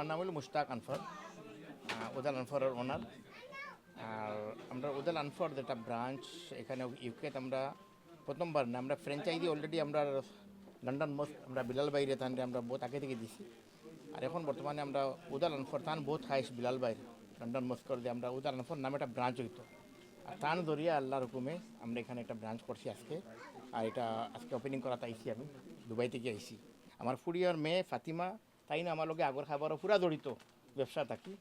আমার নাম হলো মুশতাক আনফর, উদাল আনফরের ওনার। আর আমরা উদাল আনফর যেটা ব্রাঞ্চ এখানে ইউকেতে আমরা প্রথমবার না, আমরা ফ্র্যাঞ্চাইজি অলরেডি আমরা লন্ডন মস্ক আমরা বিলাল বাইরে তাহলে আমরা বহুত আগে থেকে দিছি। আর এখন বর্তমানে আমরা উদাল আনফর তান বহুত খাইস বিলাল বাইরে লন্ডন মস্কর দিয়ে আমরা উদাল আনফর নামে একটা ব্রাঞ্চ হইতো। আর তান ধরিয়া আল্লাহর হুকুমে আমরা এখানে একটা ব্রাঞ্চ করছি আজকে। আর এটা আজকে ওপেনিং করাতে আইসি, আমি দুবাই থেকে আইসি। আমার ফুরিয়ার মেয়ে ফাতিমা তাই না আমার লগে আগর খাবারও পুরা জড়িত ব্যবসা থাকি।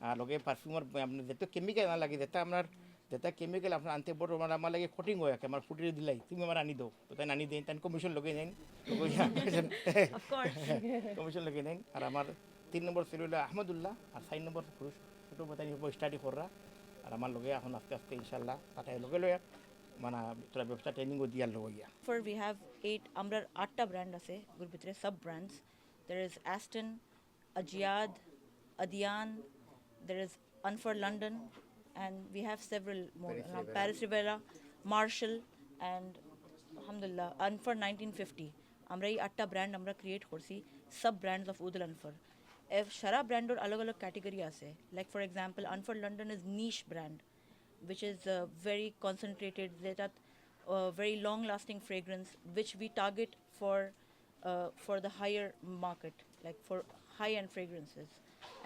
আর লগে পারফিউমার আপনার যেটা কেমিক্যাল না লাগে, যেটা কেমিক্যাল আপনার আনতে বড় মানে আমার লাগে কটিং হয়ে আমার ফুটিয়ে দিলাই তুমি আমার আনি দাও, তো তাই আনি দেন, তাই কমিশন লগে নেন, কমিশন লগে নেন। আর আমার 3 নম্বর ছিল আহমদুল্লাহ, আর 4 নম্বর পুরুষ ছোটো তাই স্টাডি কররা। আর আমার লগে এখন আস্তে আস্তে ইনশাল্লাহ তাই লগে লয়া মানে তোরা ব্যবসা ট্রেনিংও দিয়ার লগে গিয়া। For we have 8 amrar 8টা brand আছে ওর ভিতরে sub brands. There is Aston, Ajiad, Adian, there is Unfor London, and we have several more. Paris Rivera, Marshall, and alhamdulillah Unfor 1950. আমরা এই 8টা ব্র্যান্ড আমরা ক্রিয়েট করছি সাব ব্র্যান্ডস অফ উদুল Unfor. সারা ব্র্যান্ডের আলাগ আলাগ ক্যাটেগরি আছে। Like for example Unfor London is niche brand which is very concentrated, that very long lasting fragrance which we target for the higher market, like for high end fragrances.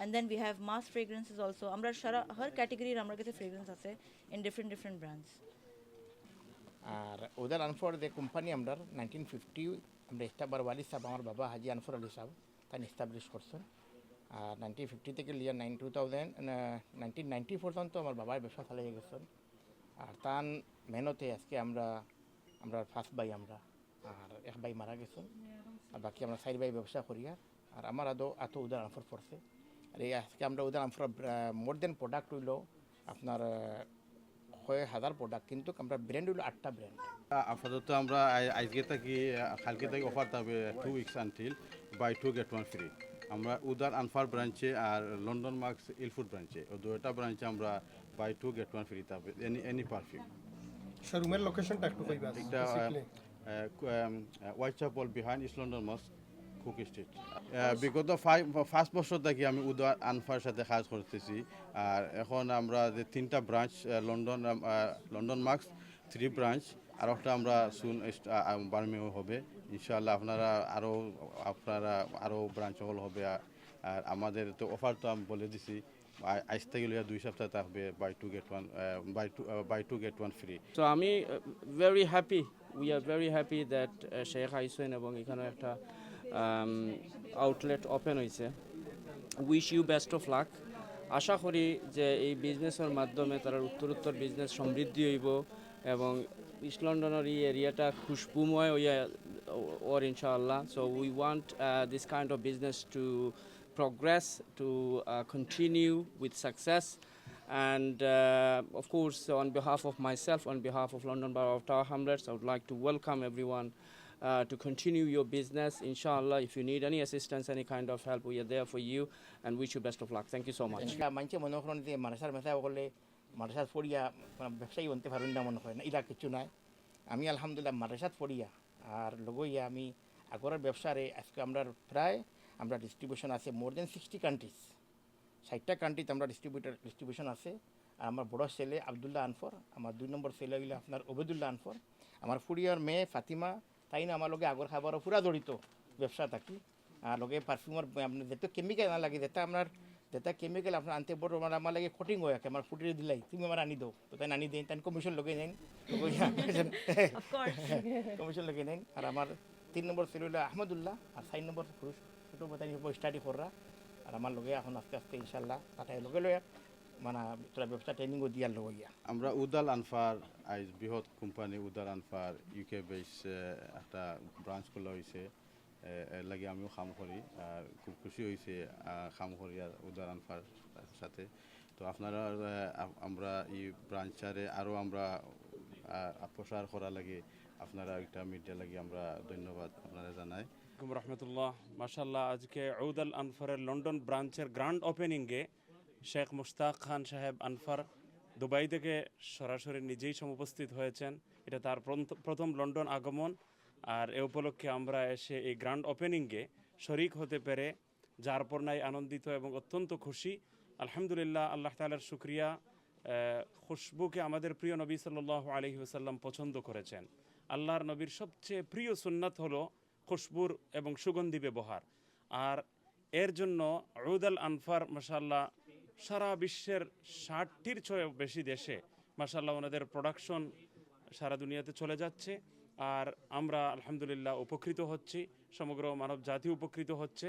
And then we have mass fragrances also. Amra shara har category amra kache fragrance ase in different brands. আর উদাল আনফর যে company আমরা 1950 আমরা ইস্তাবার ওয়ালি সাহেব আমার বাবা হাজি আনফর আলী সাহেব তাই establish করছেন। আর 1950 থেকে লিয়া 1990 পর্যন্ত আমার বাবার ব্যবসা চালিয়ে গেছেন। আর তার মেহনতে আজকে আমরা ফার্স্ট ভাই আমরা, আর এক ভাই মারা গেছেন, আর বাকি আমরা 4 ভাই ব্যবসা করি। আর আমার এত উদাল আনফর পড়ছে। আর এই আজকে আমরা উদাল আনফর মোর দেন প্রোডাক্ট হইল আপনার 1000 প্রোডাক্ট, কিন্তু আমরা ব্র্যান্ড হইল 8টা ব্র্যান্ড। আপাতত আমরা আজকে থাকি কালকে থাকি অফার থাকবে 2 weeks until buy 2 get 1 free. আমরা উদার আনফার ব্রাঞ্চে আর লন্ডন মার্কস ইলফুড ব্রাঞ্চে ও দুইটা ব্রাঞ্চে আমরা বাই 2 গেট 1 ফ্রি থাকবে এনি পারফিউম। শোরুমের লোকেশনটা একটু কইবা। এটা Whitechapel behind East London mosque Cook Street. বিগত 5 বছর থেকে আমি উদার আনফার সাথে কাজ করতেছি। আর এখন আমরা যে 3টা ব্রাঞ্চ লন্ডন মার্কস 3 ব্রাঞ্চ, আর একটা আমরা সুন বার্মিংহাম হবে ইনশাআল্লাহ। আপনারা আরও ব্রাঞ্চ হল হবে। আর আমাদের তো অফার তো আমি বলে দিছি আজ থেকে 2 সপ্তাহ থাকবে বাই 2 গেট 1 ফ্রি। So আমি very happy, we are very happy that Sheikh আইসেন এবং এখানে একটা আউটলেট ওপেন হয়েছে। Wish you best of luck. আশা করি যে এই বিজনেসের মাধ্যমে তারা উত্তরোত্তর বিজনেস সমৃদ্ধি হইব এবং ইস্ট লন্ডনের এই এরিয়াটা খুশবুময় হইয়া ওর ইনশাআল্লাহ। So we want this kind of business to progress, to continue with success. And of course, on behalf of myself, on behalf of London Borough of Tower Hamlets, I would like to welcome everyone to continue your business. Inshallah, if you need any assistance, any kind of help, we are there for you and wish you best of luck. Thank you so much. মানুষে মনে করেন যে মাদ্রাসার মেথা বলে মাদ্রাসাত পড়িয়া ব্যবসায়ী বনতে পারেন না, মনে হয় না, এটা কিছু নাই। আমি আলহামদুলিল্লাহ মাদ্রাসাত পড়িয়া আর লগইয়া আমি আগরের ব্যবসারে আজকে আমরা ডিস্ট্রিবিউশন আছে মোর দেন 60 কান্ট্রিজ, 60টা কান্ট্রিতে আমরা ডিস্ট্রিবিউশন আছে। আর আমার বড় ছেলে আবদুল্লাহ আনফর, আমার 2 নম্বর ছেলে হইলে আপনার ওবেদুল্লাহ আনফর, আমার ফুরিয়ার মেয়ে ফাতিমা তাই না আমার লগে আগর খাবারও পুরা জড়িত ব্যবসা থাকি। আর লগে পারফিউমার আপনার যেটা কেমিক্যাল না লাগে, যেটা কেমিক্যাল আপনার আনতে বড় মানে আমার লাগে কটিং হয়ে আমার ফুটিয়ে দিলাই তুমি আমার আনি দাও, তো তাই আনি দেন, তাই কমিশন লগে নেন, কমিশন লগে নেন। আর আমার 3 নম্বর ছেলে হইলে আহমদুল্লাহ, আর 4 নম্বর পুরুষ ছোটো তাই স্টাডি কররা। আর আমার লগে এখন আস্তে আস্তে ইনশাল্লাহ তাই লগে লয়া মানে তোরা ব্যবসা ট্রেনিংও দিয়ার লগে গিয়া। আমরা উদাল আনফার আইজ বৃহৎ কোম্পানি উদাল আনফার ইউকে বেস একটা ব্রাঞ্চ খোলা হয়েছে, এর লাগে আমিও কাম করি। আর খুব খুশি হয়েছে কাম করি আর উদাল আনফার সাথে। তো আপনারা আমরা এই ব্রাঞ্চারে আরও আমরা প্রসার করা লাগে, আপনারা একটা মিডিয়া লাগে আমরা ধন্যবাদ আপনারা জানাই। রহমতুল্লাহ, মাশাল্লাহ। আজকে উদাল আনফারের লন্ডন ব্রাঞ্চের গ্র্যান্ড ওপেনিংয়ে শেখ মুশতাক খান সাহেব আনফার দুবাই থেকে সরাসরি নিজেই সমুপস্থিত হয়েছেন। এটা তার প্রথম লন্ডন আগমন। আর এ উপলক্ষে আমরা এসে এই গ্র্যান্ড ওপেনিংয়ে শরিক হতে পেরে যার পর নাই আনন্দিত এবং অত্যন্ত খুশি। আলহামদুলিল্লাহ, আল্লাহ তাআলার শুকরিয়া। খুশবুকে আমাদের প্রিয় নবী সাল্লাল্লাহু আলাইহি ওয়াসাল্লাম পছন্দ করেছেন। আল্লাহর নবীর সবচেয়ে প্রিয় সুন্নাত হলো খুশবুর এবং সুগন্ধি ব্যবহার। আর এর জন্য উদ আল আনফার মাশাআল্লাহ সারা বিশ্বের 60টির চেয়েও বেশি দেশে মাশাআল্লাহ ওনাদের প্রোডাকশন সারা দুনিয়াতে চলে যাচ্ছে। আর আমরা আলহামদুলিল্লাহ উপকৃত হচ্ছি, সমগ্র মানব জাতি উপকৃত হচ্ছে।